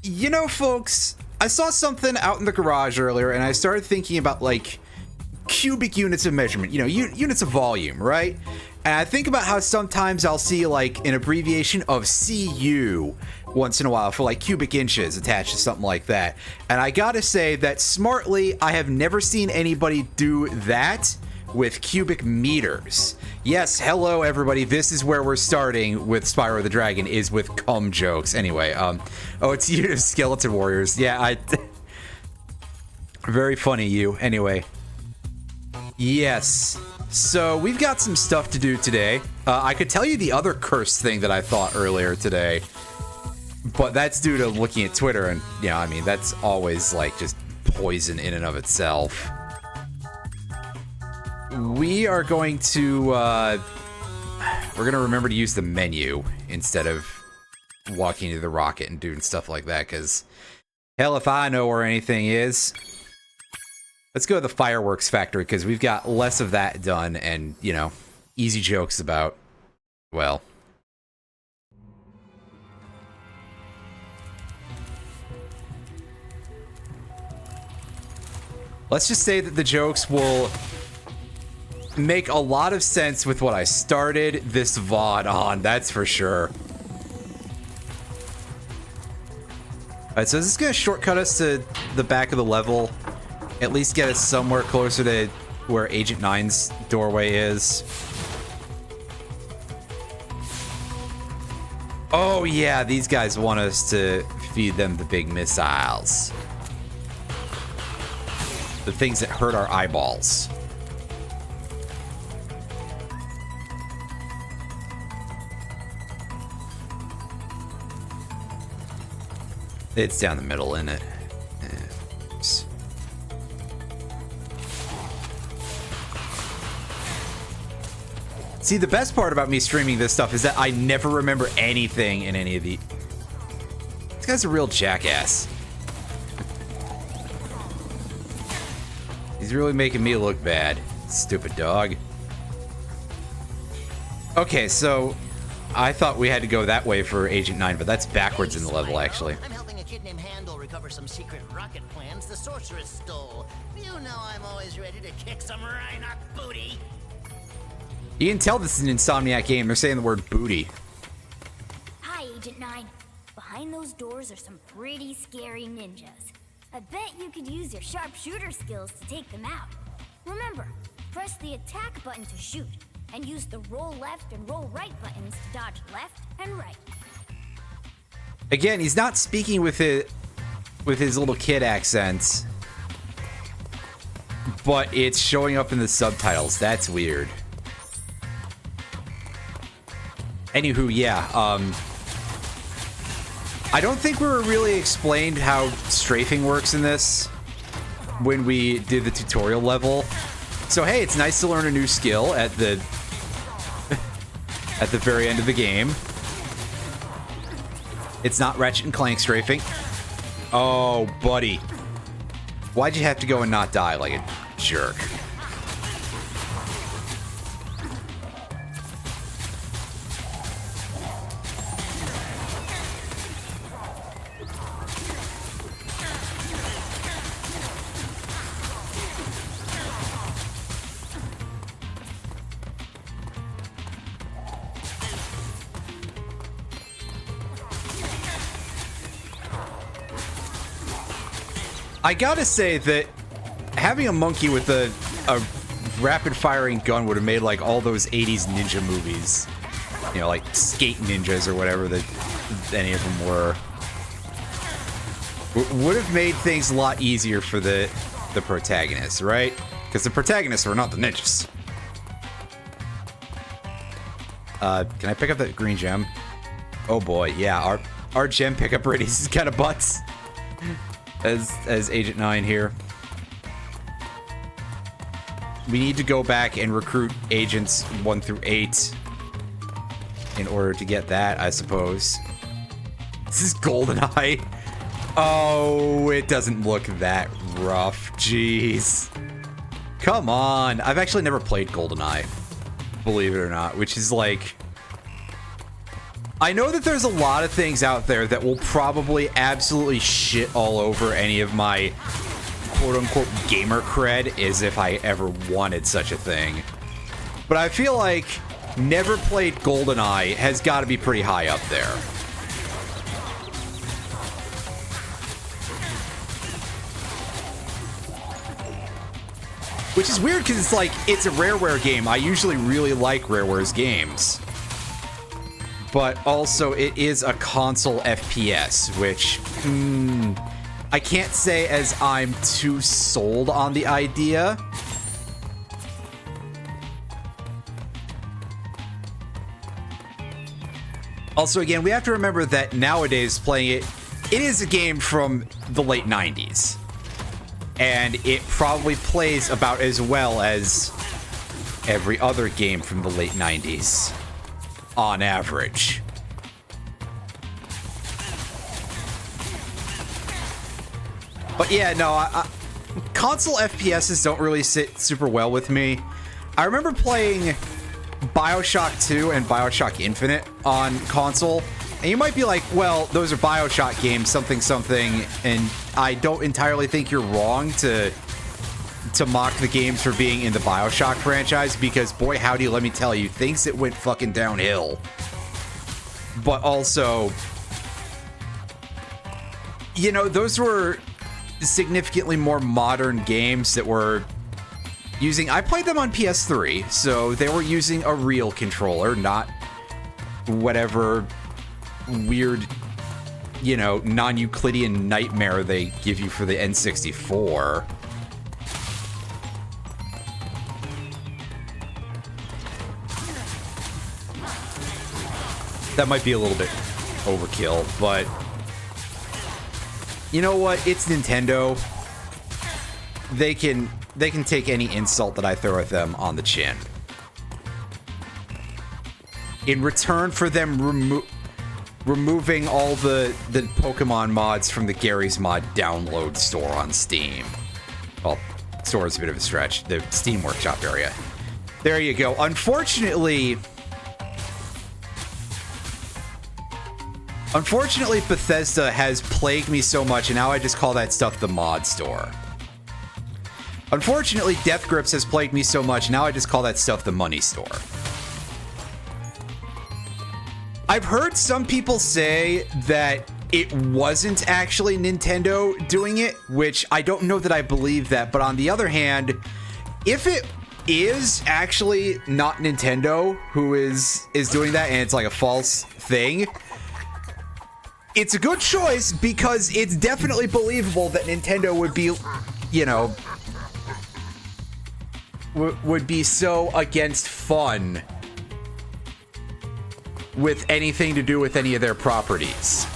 You know, folks, I saw something out in the garage earlier, and I started thinking about, like, cubic units of measurement. You know, units of volume, right? And I think about how sometimes I'll see, like, an abbreviation of CU once in a while for, like, cubic inches attached to something like that. And I gotta say that smartly, I have never seen anybody do that with cubic meters. Yes, hello everybody. This is where we're starting with Spyro the Dragon, is with cum jokes. Anyway, oh, it's you, Skeleton Warriors. Yeah, very funny, you. Anyway, yes. So we've got some stuff to do today. I could tell you the other cursed thing that I thought earlier today, but that's due to looking at Twitter, and yeah, I mean that's always like just poison in and of itself. We are going to, we're going to remember to use the menu instead of walking to the rocket and doing stuff like that, because hell if I know where anything is. Let's go to the fireworks factory, because we've got less of that done and, you know, easy jokes about, well. Let's just say that the jokes will make a lot of sense with what I started this VOD on, that's for sure. Alright, so this is gonna shortcut us to the back of the level, at least get us somewhere closer to where Agent 9's doorway is. Oh yeah, these guys want us to feed them the big missiles. The things that hurt our eyeballs. It's down the middle, isn't it? Oops. See, the best part about me streaming this stuff is that I never remember anything in any of the... This guy's a real jackass. He's really making me look bad. Stupid dog. Okay, so I thought we had to go that way for Agent 9, but that's backwards in the level, actually. I'm helping a kid named Handel recover some secret rocket plans the sorceress stole. You know I'm always ready to kick some Rhinoc booty. You can tell this is an Insomniac game. They're saying the word booty. Hi, Agent 9. Behind those doors are some pretty scary ninjas. I bet you could use your sharpshooter skills to take them out. Remember, press the attack button to shoot, and use the roll left and roll right buttons to dodge left and right. Again, he's not speaking with his little kid accent, but it's showing up in the subtitles. That's weird. Anywho, yeah, I don't think we were really explained how strafing works in this when we did the tutorial level. So hey, it's nice to learn a new skill at the at the very end of the game. It's not Ratchet and Clank strafing. Oh, buddy. Why'd you have to go and not die like a jerk? I gotta say that having a monkey with a rapid-firing gun would have made like all those 80s ninja movies. You know, like Skate Ninjas or whatever that any of them were. Would have made things a lot easier for the protagonists, right? Because the protagonists were not the ninjas. Can I pick up that green gem? Oh boy, yeah, our gem pickup rate is kind of butts. As Agent 9 here. We need to go back and recruit agents 1 through 8 in order to get that, I suppose. This is GoldenEye. Oh, it doesn't look that rough. Jeez. Come on. I've actually never played GoldenEye, believe it or not, which is like... I know that there's a lot of things out there that will probably absolutely shit all over any of my quote-unquote gamer cred, as if I ever wanted such a thing. But I feel like never played GoldenEye has got to be pretty high up there. Which is weird because it's like, it's a Rareware game. I usually really like Rareware's games. But also, it is a console FPS, which I can't say as I'm too sold on the idea. Also, again, we have to remember that nowadays playing it, it is a game from the late 90s. And it probably plays about as well as every other game from the late 90s, on average. But yeah, no, console FPSs don't really sit super well with me. I remember playing BioShock 2 and BioShock Infinite on console. And you might be like, well, those are BioShock games, something, something, and I don't entirely think you're wrong to mock the games for being in the BioShock franchise, because boy, howdy, let me tell you, things that went fucking downhill. But also, you know, those were significantly more modern games that were using... I played them on PS3, so they were using a real controller, not whatever weird, you know, non-Euclidean nightmare they give you for the N64. That might be a little bit overkill, but you know what? It's Nintendo. They can take any insult that I throw at them on the chin. In return for them removing all the Pokemon mods from the Gary's Mod download store on Steam. Well, store is a bit of a stretch. The Steam Workshop area. There you go. Unfortunately, Bethesda has plagued me so much, and now I just call that stuff the mod store. Unfortunately, Death Grips has plagued me so much, now I just call that stuff the money store. I've heard some people say that it wasn't actually Nintendo doing it, which I don't know that I believe that, but on the other hand, if it is actually not Nintendo who is doing that, and it's like a false thing, it's a good choice, because it's definitely believable that Nintendo would be, you know, would be so against fun with anything to do with any of their properties.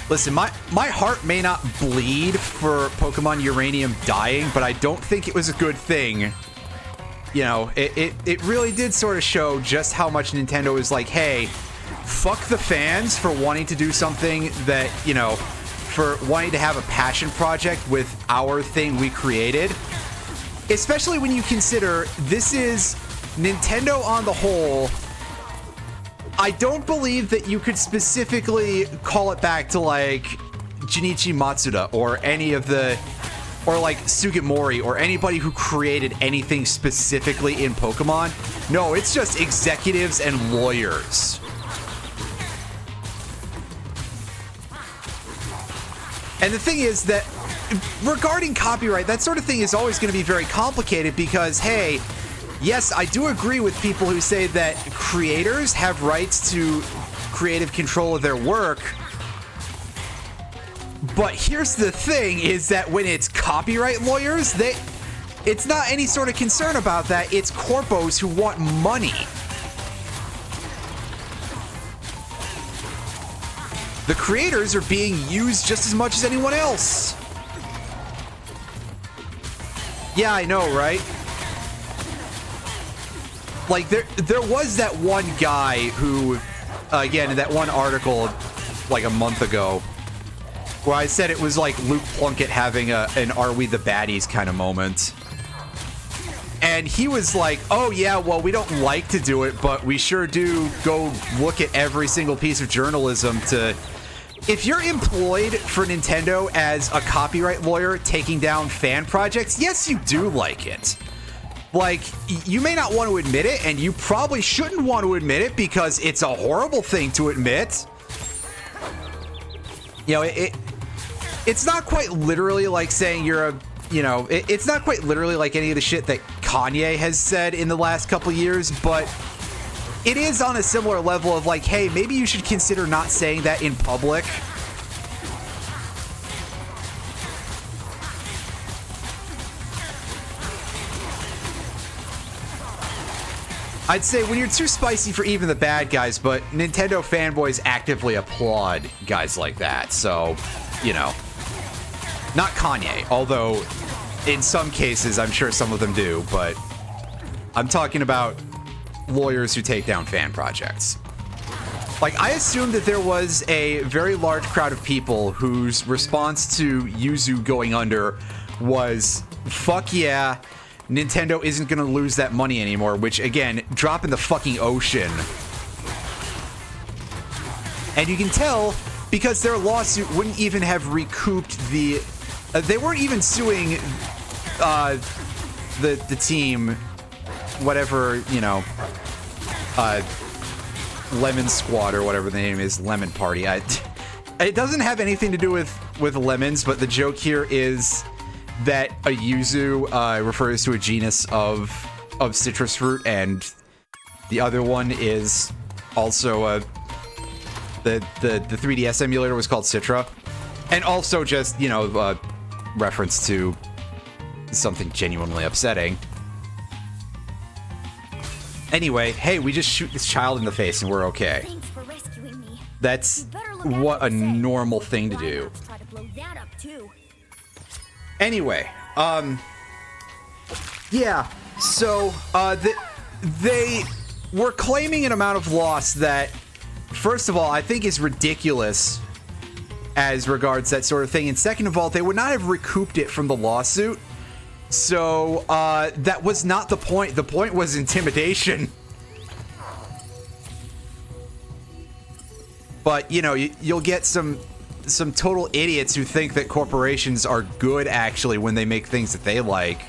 Listen, my heart may not bleed for Pokemon Uranium dying, but I don't think it was a good thing. You know, it really did sort of show just how much Nintendo is like, hey, fuck the fans for wanting to do something that, you know, for wanting to have a passion project with our thing we created. Especially when you consider this is Nintendo on the whole. I don't believe that you could specifically call it back to like Junichi Matsuda or any of the, or like Sugimori or anybody who created anything specifically in Pokemon. No, it's just executives and lawyers. And the thing is that regarding copyright, that sort of thing is always going to be very complicated because, hey, yes, I do agree with people who say that creators have rights to creative control of their work. But here's the thing is that when it's copyright lawyers, it's not any sort of concern about that. It's corpos who want money. The creators are being used just as much as anyone else. Yeah, I know, right? Like, there was that one guy who, again, in that one article like a month ago, where I said it was like Luke Plunkett having an Are We the Baddies kind of moment. and he was like, oh yeah, well, we don't like to do it, but we sure do go look at every single piece of journalism to... If you're employed for Nintendo as a copyright lawyer taking down fan projects, yes, you do like it. Like, you may not want to admit it, and you probably shouldn't want to admit it because it's a horrible thing to admit. You know, it's not quite literally like saying you're a... You know, it's not quite literally like any of the shit that Kanye has said in the last couple years, but it is on a similar level of like, hey, maybe you should consider not saying that in public. I'd say when you're too spicy for even the bad guys, but Nintendo fanboys actively applaud guys like that, so, you know. Not Kanye, although in some cases I'm sure some of them do, but I'm talking about lawyers who take down fan projects. Like, I assumed that there was a very large crowd of people whose response to Yuzu going under was, fuck yeah, Nintendo isn't gonna lose that money anymore, which, again, drop in the fucking ocean. And you can tell because their lawsuit wouldn't even have recouped the... they weren't even suing the team, whatever, you know, Lemon Squad or whatever the name is, Lemon Party. It doesn't have anything to do with lemons, but the joke here is that a yuzu refers to a genus of citrus fruit, and the other one is also the 3DS emulator was called Citra, and also just, you know, reference to something genuinely upsetting. Anyway, hey, we just shoot this child in the face and we're okay. Thanks for rescuing me. That's what a normal thing to do. Try to blow that up too. Anyway, yeah, so, they were claiming an amount of loss that, first of all, I think is ridiculous as regards that sort of thing, and second of all, they would not have recouped it from the lawsuit, so, that was not the point. The point was intimidation. But, you know, you'll get some total idiots who think that corporations are good, actually, when they make things that they like.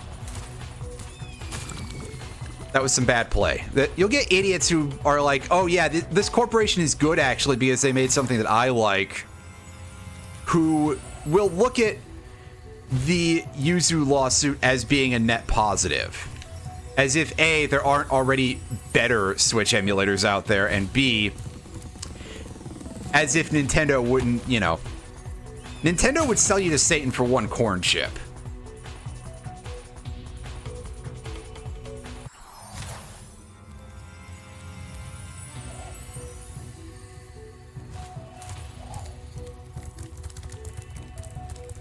That was some bad play. You'll get idiots who are like, oh yeah, this corporation is good, actually, because they made something that I like, who will look at the Yuzu lawsuit as being a net positive. As if, A, there aren't already better Switch emulators out there, and B, as if Nintendo wouldn't, you know... Nintendo would sell you to Satan for one corn chip.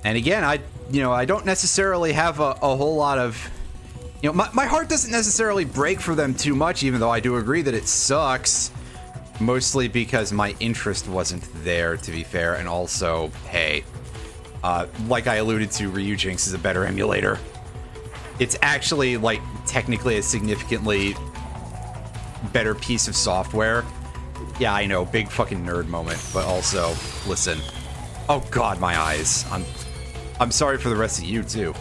And again, I don't necessarily have a whole lot of... You know, my heart doesn't necessarily break for them too much, even though I do agree that it sucks. Mostly because my interest wasn't there, to be fair, and also, hey, like I alluded to, Ryujinx is a better emulator. It's actually, like, technically a significantly better piece of software. Yeah, I know, big fucking nerd moment, but also, listen. Oh god, my eyes. I'm sorry for the rest of you, too.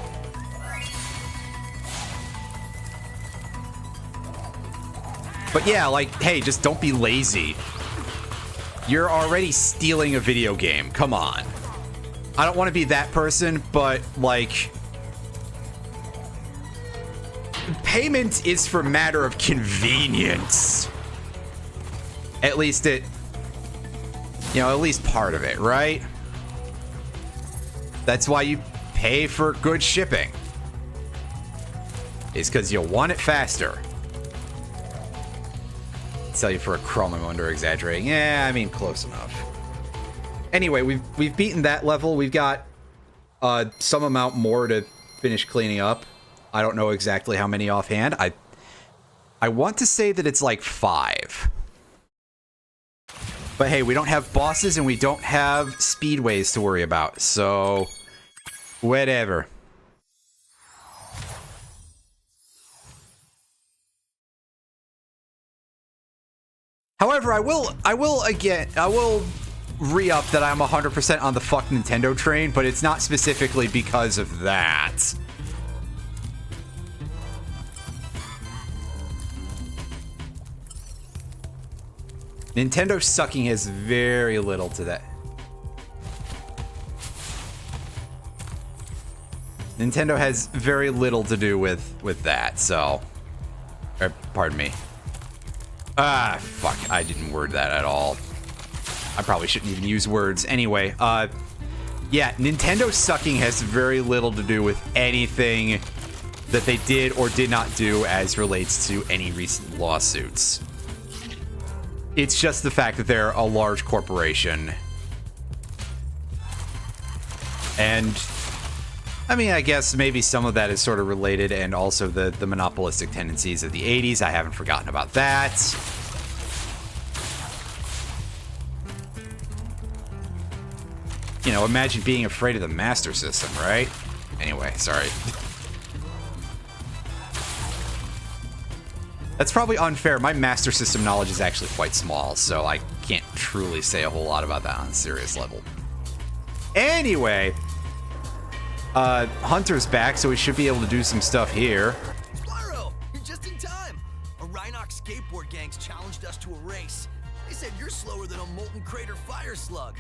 But yeah, like, hey, just don't be lazy. You're already stealing a video game. Come on. I don't want to be that person, but, like... Payment is for matter of convenience. At least it... You know, at least part of it, right? That's why you pay for good shipping. It's because you want it faster. Sell you for a crumb, I'm under exaggerating. Yeah, I mean, close enough. Anyway, we've beaten that level. We've got some amount more to finish cleaning up. I don't know exactly how many offhand. I want to say that it's like 5. But hey, we don't have bosses and we don't have speedways to worry about, so whatever. However, I will re-up that I'm 100% on the fuck Nintendo train, but it's not specifically because of that. Nintendo sucking has very little to that. Nintendo has very little to do with that, so... pardon me. Ah, fuck. I didn't word that at all. I probably shouldn't even use words. Anyway, yeah, Nintendo sucking has very little to do with anything that they did or did not do as relates to any recent lawsuits. It's just the fact that they're a large corporation. And... I mean, I guess maybe some of that is sort of related, and also the monopolistic tendencies of the 80s. I haven't forgotten about that. You know, imagine being afraid of the Master System, right? Anyway, sorry. That's probably unfair. My Master System knowledge is actually quite small, so I can't truly say a whole lot about that on a serious level. Anyway... Hunter's back, so we should be able to do some stuff here. Spyro, you're just in time. A Rhinox skateboard gang's challenged us to a race. They said you're slower than a molten crater fire slug.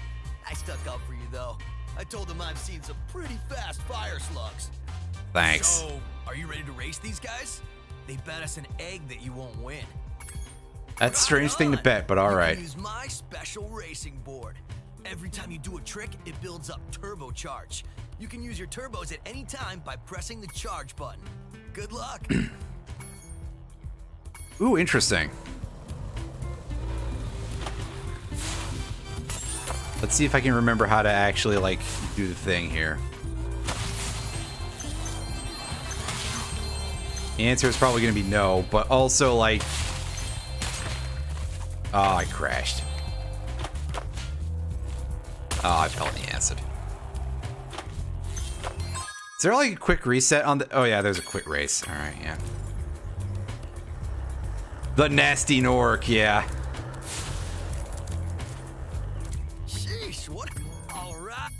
I stuck up for you, though. I told them I've seen some pretty fast fire slugs. Thanks. So, are you ready to race these guys? They bet us an egg that you won't win. That's a strange thing to bet, but alright. Use my special racing board. Every time you do a trick, it builds up turbocharge. You can use your turbos at any time by pressing the charge button. Good luck. Ooh, interesting. Let's see if I can remember how to actually, like, do the thing here. The answer is probably going to be no, but also, like... Oh, I crashed. Oh, I fell in the acid. Is there like a quick reset on the... Oh yeah, there's a quick race. Alright, yeah. The Nasty Nork, yeah. Sheesh, what? Alright.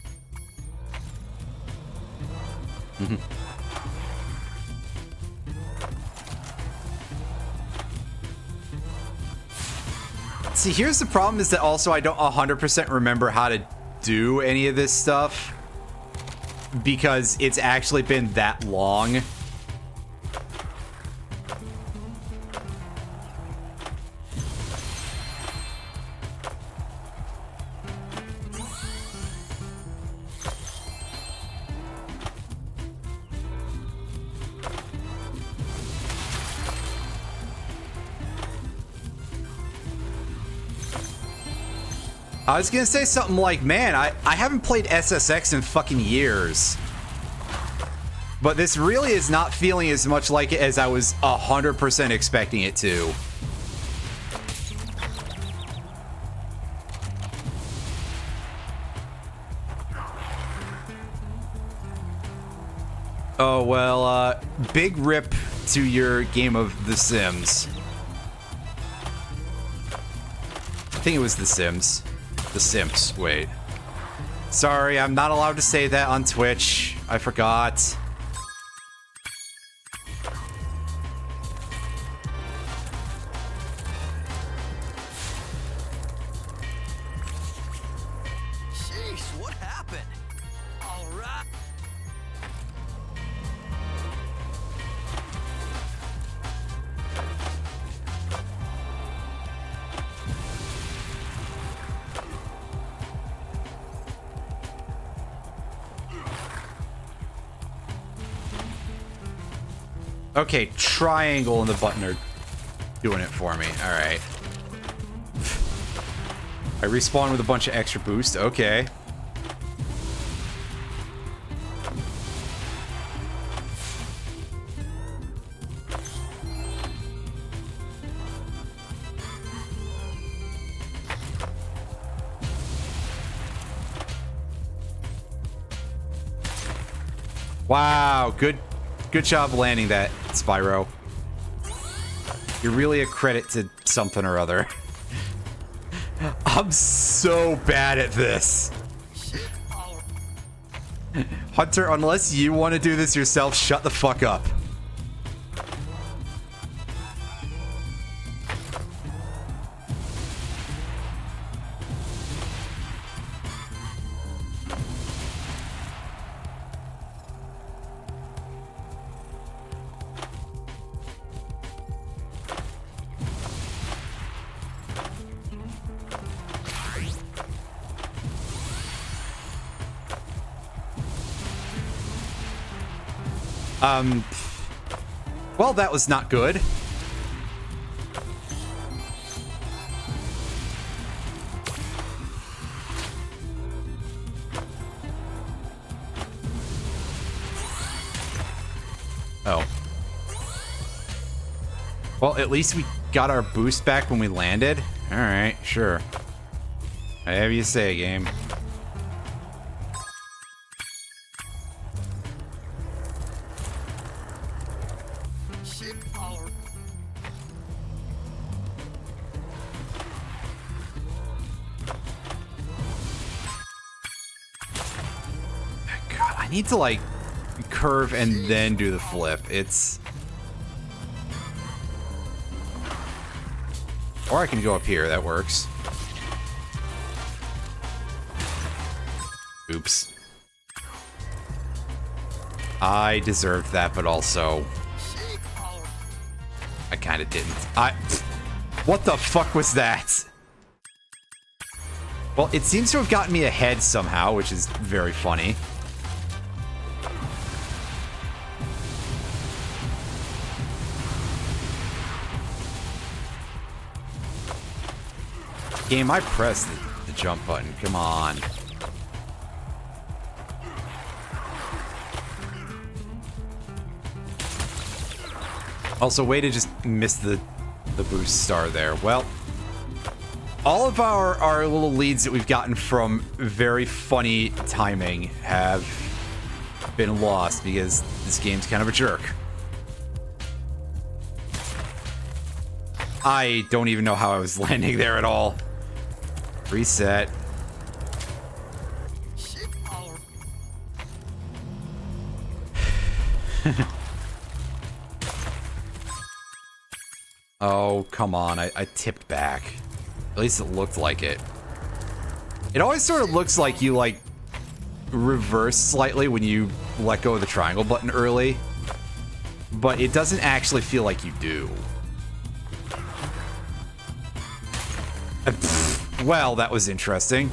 See, here's the problem is that also I don't 100% remember how to do any of this stuff. Because it's actually been that long. I was gonna say something like, man, I haven't played SSX in fucking years. But this really is not feeling as much like it as I was 100% expecting it to. Oh, well, big rip to your game of The Sims. I think it was The Sims. The Simps, wait. Sorry, I'm not allowed to say that on Twitch. I forgot. Sheesh, what happened? All right. Okay, triangle and the button are doing it for me. All right. I respawn with a bunch of extra boost. Okay. Wow, good job landing that, Spyro. You're really a credit to something or other. I'm so bad at this. Hunter, unless you want to do this yourself, shut the fuck up. Well, that was not good. Oh. Well, at least we got our boost back when we landed. All right, sure. Whatever you say, game. I need to, like, curve and then do the flip. It's... Or I can go up here. That works. Oops. I deserved that, but also... I kind of didn't. What the fuck was that? Well, it seems to have gotten me ahead somehow, which is very funny. Game, I pressed the jump button. Come on. Also, way to just miss the boost star there. Well, all of our little leads that we've gotten from very funny timing have been lost because this game's kind of a jerk. I don't even know how I was landing there at all. Reset. Oh, come on. I tipped back. At least it looked like it. It always sort of looks like you, like, reverse slightly when you let go of the triangle button early. But it doesn't actually feel like you do. Well, that was interesting.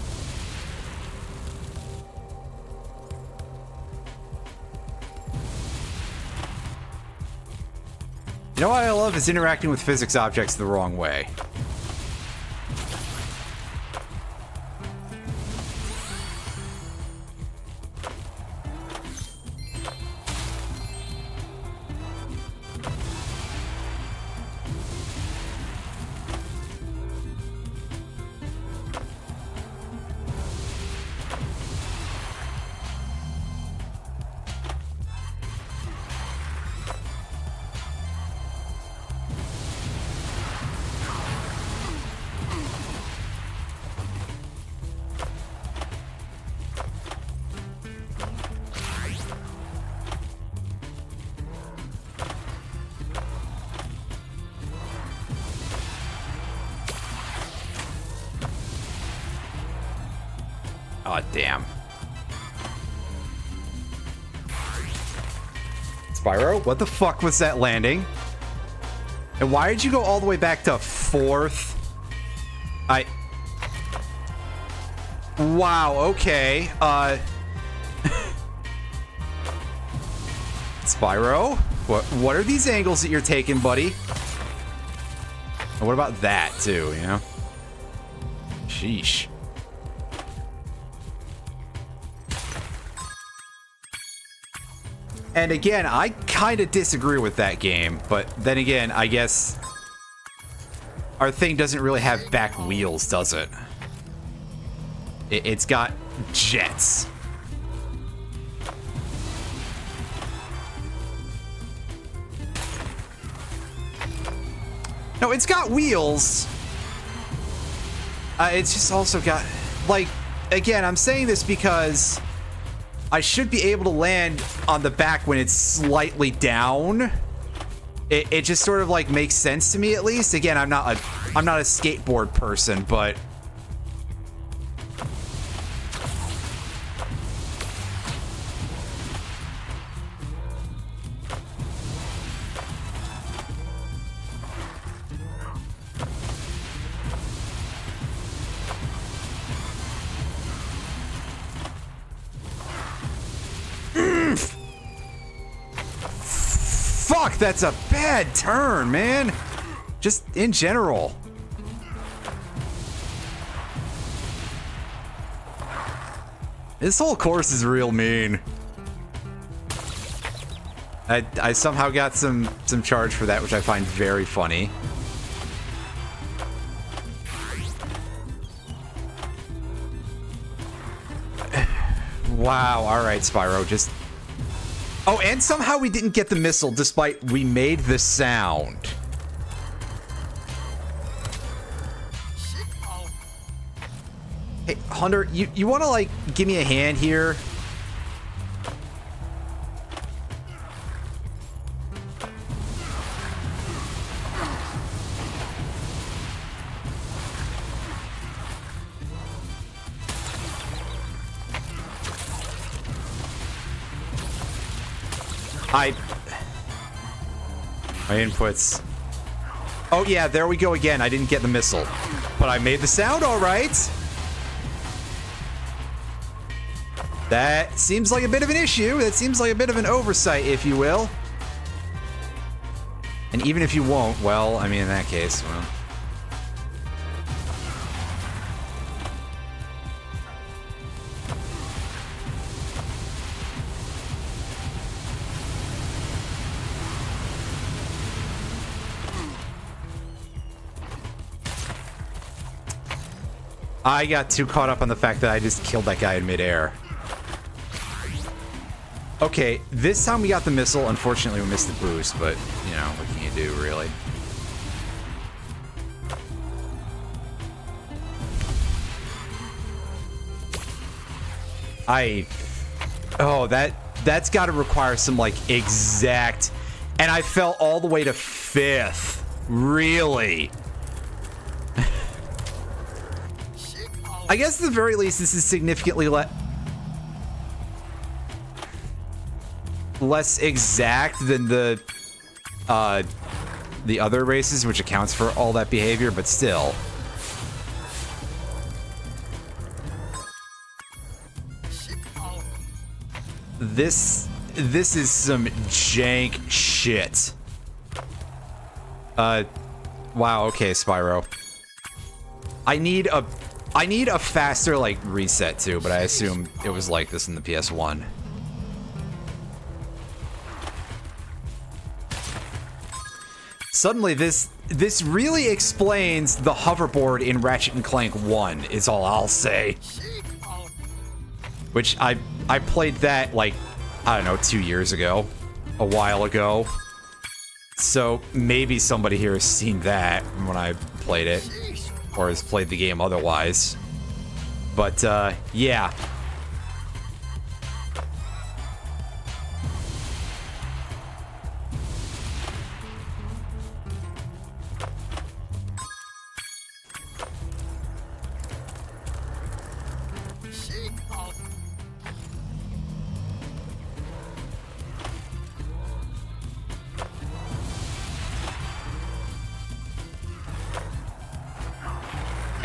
You know what I love is interacting with physics objects the wrong way. Aw, damn. Spyro, what the fuck was that landing? And why did you go all the way back to 4th? Wow, okay. Spyro? What are these angles that you're taking, buddy? And what about that, too, you know? Sheesh. And again, I kind of disagree with that game, but then again, I guess our thing doesn't really have back wheels, does it? It's got jets. No, it's got wheels. It's just also got, like, again, I'm saying this because I should be able to land on the back when it's slightly down. It just sort of like makes sense to me, at least. Again, I'm not a skateboard person, but fuck, that's a bad turn, man. Just in general. This whole course is real mean. I somehow got some charge for that, which I find very funny. Wow, alright, Spyro, just... Oh, and somehow we didn't get the missile, despite we made the sound. Hey, Hunter, you want to, like, give me a hand here? My inputs. Oh yeah, there we go again. I didn't get the missile, but I made the sound all right. That seems like a bit of an issue. That seems like a bit of an oversight, if you will. And even if you won't, well, I mean, in that case, well. I got too caught up on the fact that I just killed that guy in midair. Okay, this time we got the missile. Unfortunately, we missed the boost, but, you know, what can you do, really? Oh, that's got to require some, like, exact... And I fell all the way to 5th. Really? I guess at the very least, this is significantly less exact than the other races, which accounts for all that behavior, but still. This is some jank shit. Wow, okay, Spyro. I need a faster, like, reset, too, but I assume it was like this in the PS1. Suddenly, this really explains the hoverboard in Ratchet and Clank 1, is all I'll say. Which, I played that, like, I don't know, 2 years ago. A while ago. So, maybe somebody here has seen that when I played it. Or has played the game otherwise. But, yeah.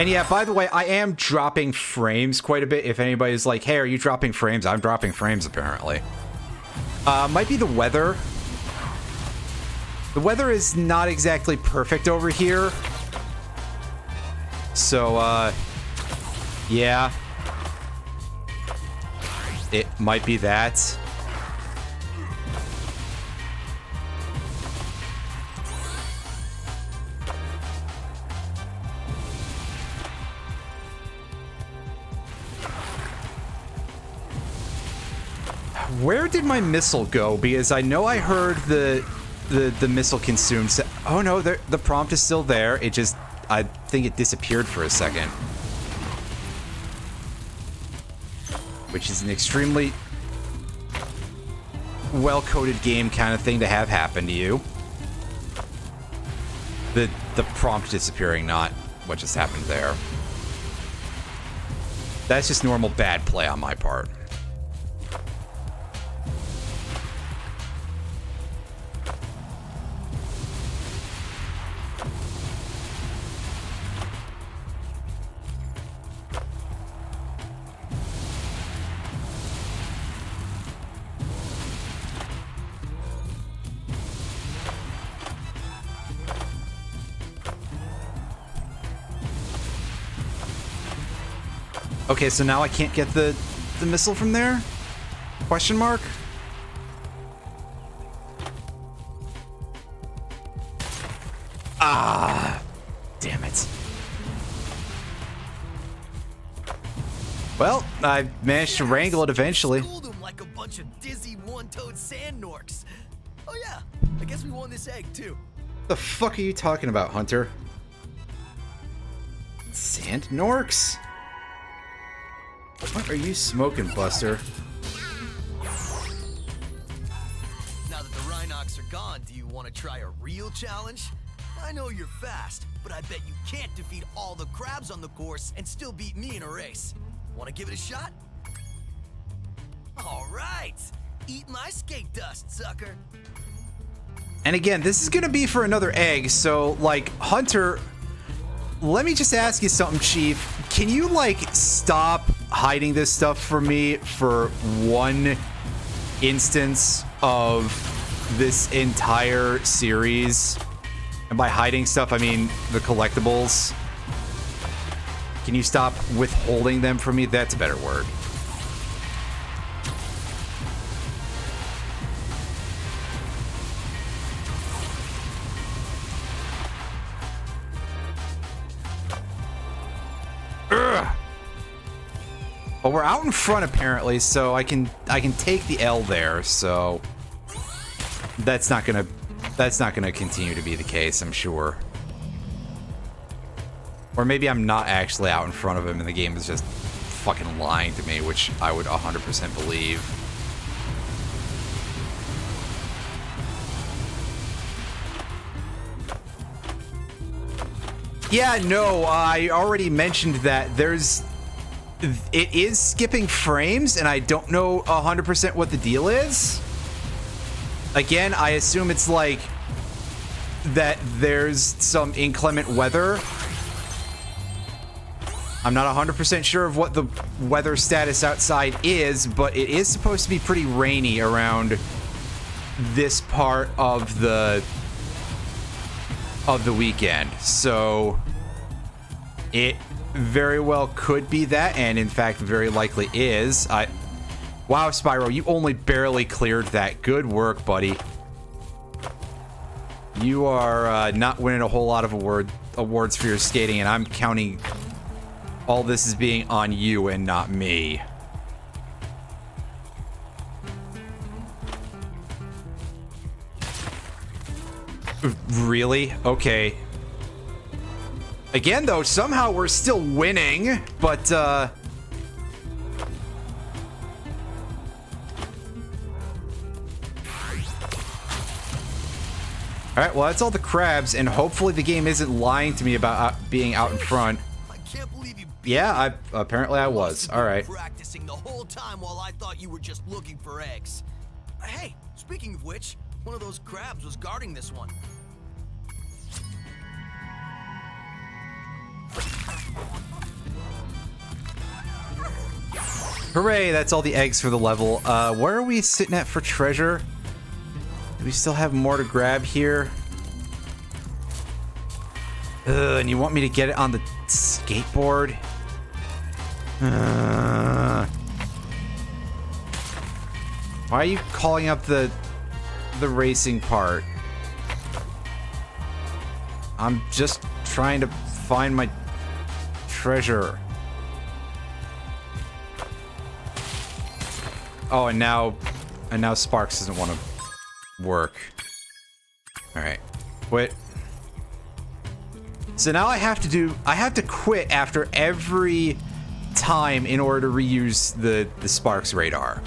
And yeah, by the way, I am dropping frames quite a bit. If anybody's like, hey, are you dropping frames? I'm dropping frames, apparently. Might be the weather. The weather is not exactly perfect over here. So, yeah. It might be that. Where did my missile go? Because I know I heard the missile consumed. Oh no, the prompt is still there. It just, I think it disappeared for a second. which is an extremely well-coded game kind of thing to have happen to you. The prompt disappearing, not what just happened there. That's just normal bad play on my part. Okay, so now I can't get the missile from there? Question mark? Ah, damn it. Well, I managed to wrangle it eventually. Schooled 'em like a bunch of dizzy one-toed sand norks. Oh yeah, I guess we won this egg too. The fuck are you talking about, Hunter? Sand Norks? What are you smoking, Buster? Now that the Rhinox are gone, do you want to try a real challenge? I know you're fast, but I bet you can't defeat all the crabs on the course and still beat me in a race. Want to give it a shot? All right, eat my skate dust, sucker. And again, this is gonna be for another egg, so, like, Hunter, let me just ask you something, Chief. Can you, like, stop hiding this stuff from me for one instance of this entire series? And by hiding stuff, I mean the collectibles. Can you stop withholding them from me? That's a better word. Well, we're out in front apparently, so I can take the L there. So that's not gonna continue to be the case, I'm sure. Or maybe I'm not actually out in front of him, and the game is just fucking lying to me, which I would 100% believe. Yeah, no, I already mentioned that it is skipping frames, and I don't know 100% what the deal is. Again, I assume it's like that there's some inclement weather. I'm not 100% sure of what the weather status outside is, but it is supposed to be pretty rainy around this part of the weekend. So it very well could be that, and in fact very likely is. Wow, Spyro, you only barely cleared that. Good work, buddy. You are not winning a whole lot of awards for your skating, and I'm counting all this as being on you and not me. Really? Okay. Again, though, somehow we're still winning, but, Alright, well, that's all the crabs, and hopefully the game isn't lying to me about being out in front. I can't believe you. Yeah, apparently I was. Alright. Practicing the whole time while I thought you were just looking for eggs. Hey, speaking of which, one of those crabs was guarding this one. Hooray, that's all the eggs for the level. Where are we sitting at for treasure? Do we still have more to grab here? And you want me to get it on the skateboard? Why are you calling up the racing part? I'm just trying to find my treasure. Oh, and now Sparks doesn't want to work. All right, quit. So now I have to quit after every time in order to reuse the Sparks radar.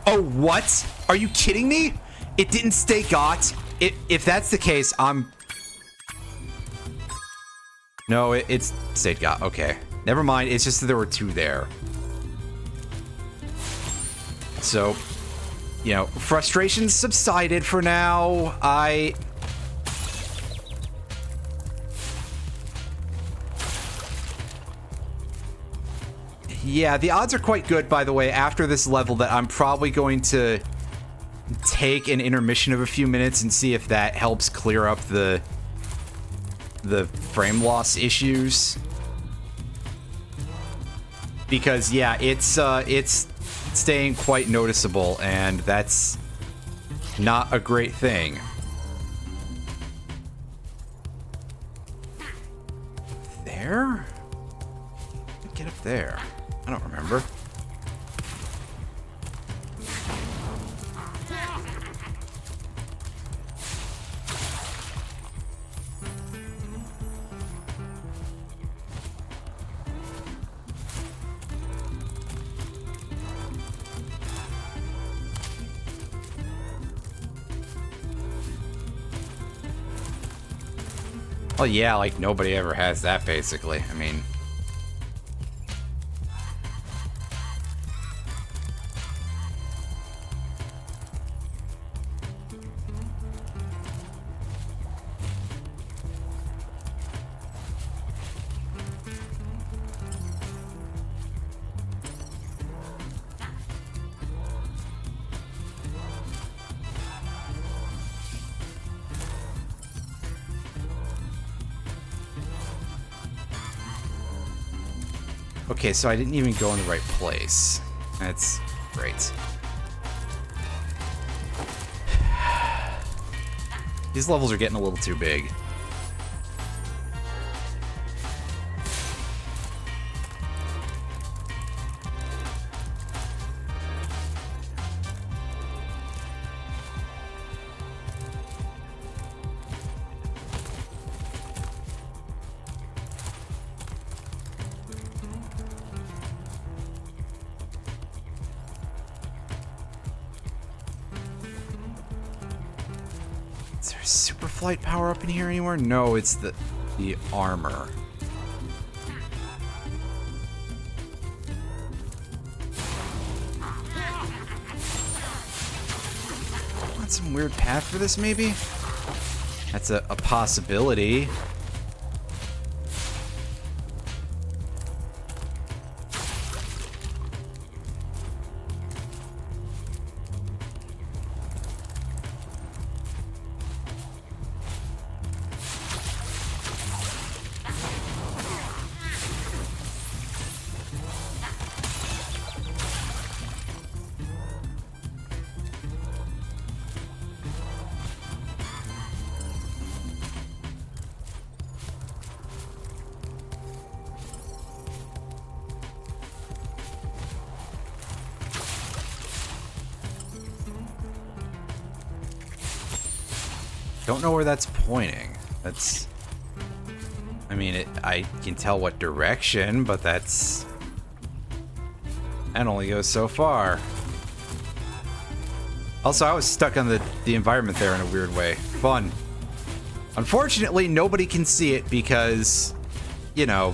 Oh, what? Are you kidding me? It didn't stay got? If that's the case, I'm... No, it's stayed got. Okay. Never mind. It's just that there were 2 there. So, you know, frustration subsided for now. Yeah, the odds are quite good, by the way, after this level that I'm probably going to take an intermission of a few minutes and see if that helps clear up the frame loss issues. Because, yeah, it's staying quite noticeable, and that's not a great thing. There? Get up there. I don't remember. Well, yeah, like nobody ever has that, basically. I mean... Okay, so I didn't even go in the right place. That's great. These levels are getting a little too big. Is there a super flight power up in here anywhere? No, it's the armor. Want some weird path for this, maybe? That's a possibility. Don't know where that's pointing. That's... I mean, I can tell what direction, but that's... That only goes so far. Also, I was stuck on the environment there in a weird way. Fun. Unfortunately, nobody can see it because, you know...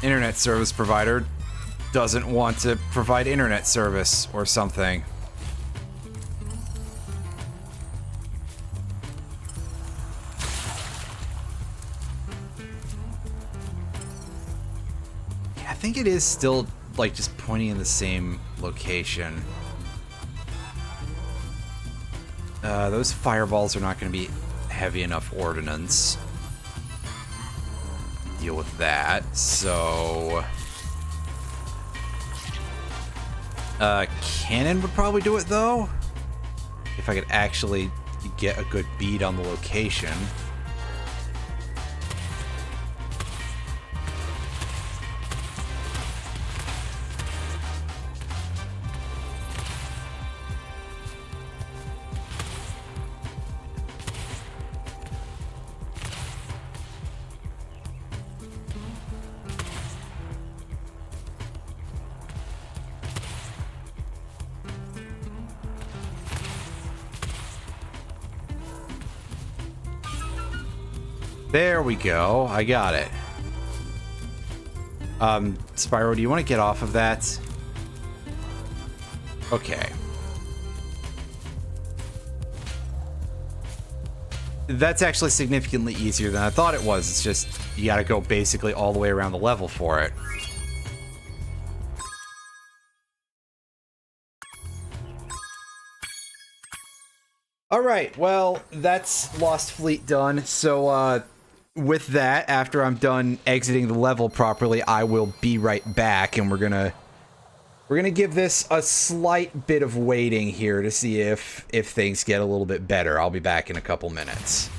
Internet service provider doesn't want to provide internet service or something. I think it is still, like, just pointing in the same location. Those fireballs are not going to be heavy enough ordnance. Deal with that, so... cannon would probably do it, though. If I could actually get a good bead on the location. There we go. I got it. Spyro, do you want to get off of that? Okay. That's actually significantly easier than I thought it was. It's just, you gotta go basically all the way around the level for it. Alright, well, that's Lost Fleet done. So, with that, after I'm done exiting the level properly, I will be right back, and we're gonna give this a slight bit of waiting here to see if things get a little bit better. I'll be back in a couple minutes.